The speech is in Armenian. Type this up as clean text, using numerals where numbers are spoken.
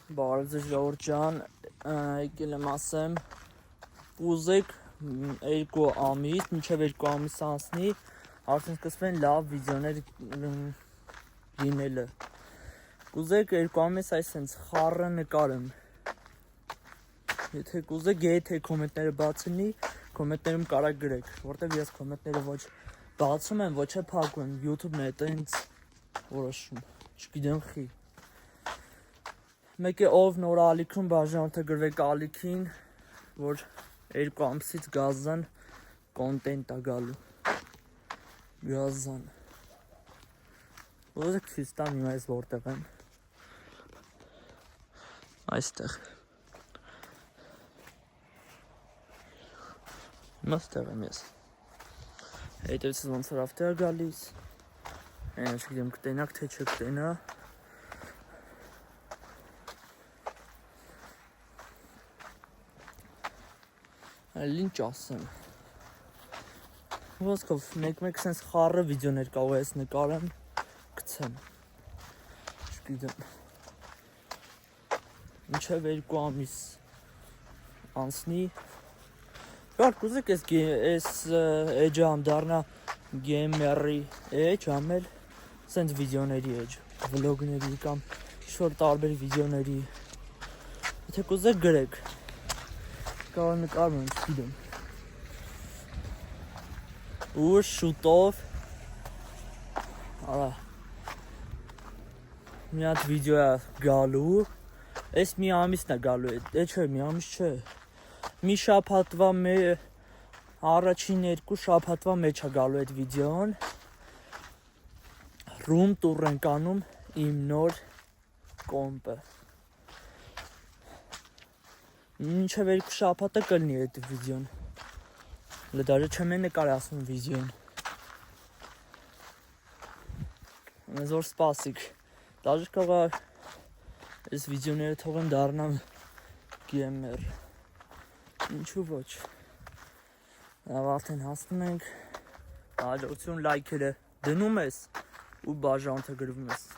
Բարև ձեզ ժողովուրդ ջան, եկել եմ ասեմ, ուզեք 2 ամիս, մինչև 2 ամիս անցնի, արդեն սկսվեն լավ վիդեոներ լինելը։ Կուզեք 2 ամիս այսենց խառը նկարեմ։ Եթե կուզեք, եթե կոմենտները բացնի, կոմենտներում կարա գրեք, որտեղ ես կոմենտները ոչ բացում եմ, ոչ է փակում, YouTube-ն է տենց որոշում, չգիտեմ խի։ Մեկ է ով նոր ալիքում բաժանորդագրվեք ալիքին, որ 2 ամսից գազան կոնտենտ է գալու։ Գազան։ Ուզեք ցույց տամ հիմա ես որտեղ եմ։ Այստեղ։ Հիմա ստեղ եմ ես։ Հետևից ոնց որ ավտոյա գալիս։ Չգիտեմ կտենակ թե չկտենա։ Ինչ ասեմ։ Ոսկով մեկ-մեկ սենց խառը վիդեոներ կարող ես նկարեմ, գցեմ։ Չգիտեմ։ Մինչև 2 ամիս անցնի։ Բար կուզեք ես էջը համ դառնա գեյմերի էջ, համ էլ սենց վիդեոների էջ, վլոգների կամ ինչ-որ տարբեր վիդեոների։ Եթե կուզեք գրեք։ Կարող նկարում եմ, չգիտեմ։ Ու շուտով արա մի հատ վիդեո է գալու, այս մի ամիսն է գալու է, չէ, մի ամիս չէ։ Մի շաբաթվա առաջին 2 շաբաթվա մեջ է գալու այդ վիդեոն։ Room tour ենք անում իմ նոր կոմպը։ Մինչև 2 շաբաթը կլինի այդ վիդեոն։ Դաժե չեմ նկարի ասում վիդեոն։ Մեզ որ սպասիկ։ Դաժե կարող այս վիդեոները թողեմ դառնամ գեյմեր։ Ինչու ոչ։ Լավ արդեն հասնում ենք։ Հաջողություն լայքերը դնում ես ու բաժանորդագրվում ես։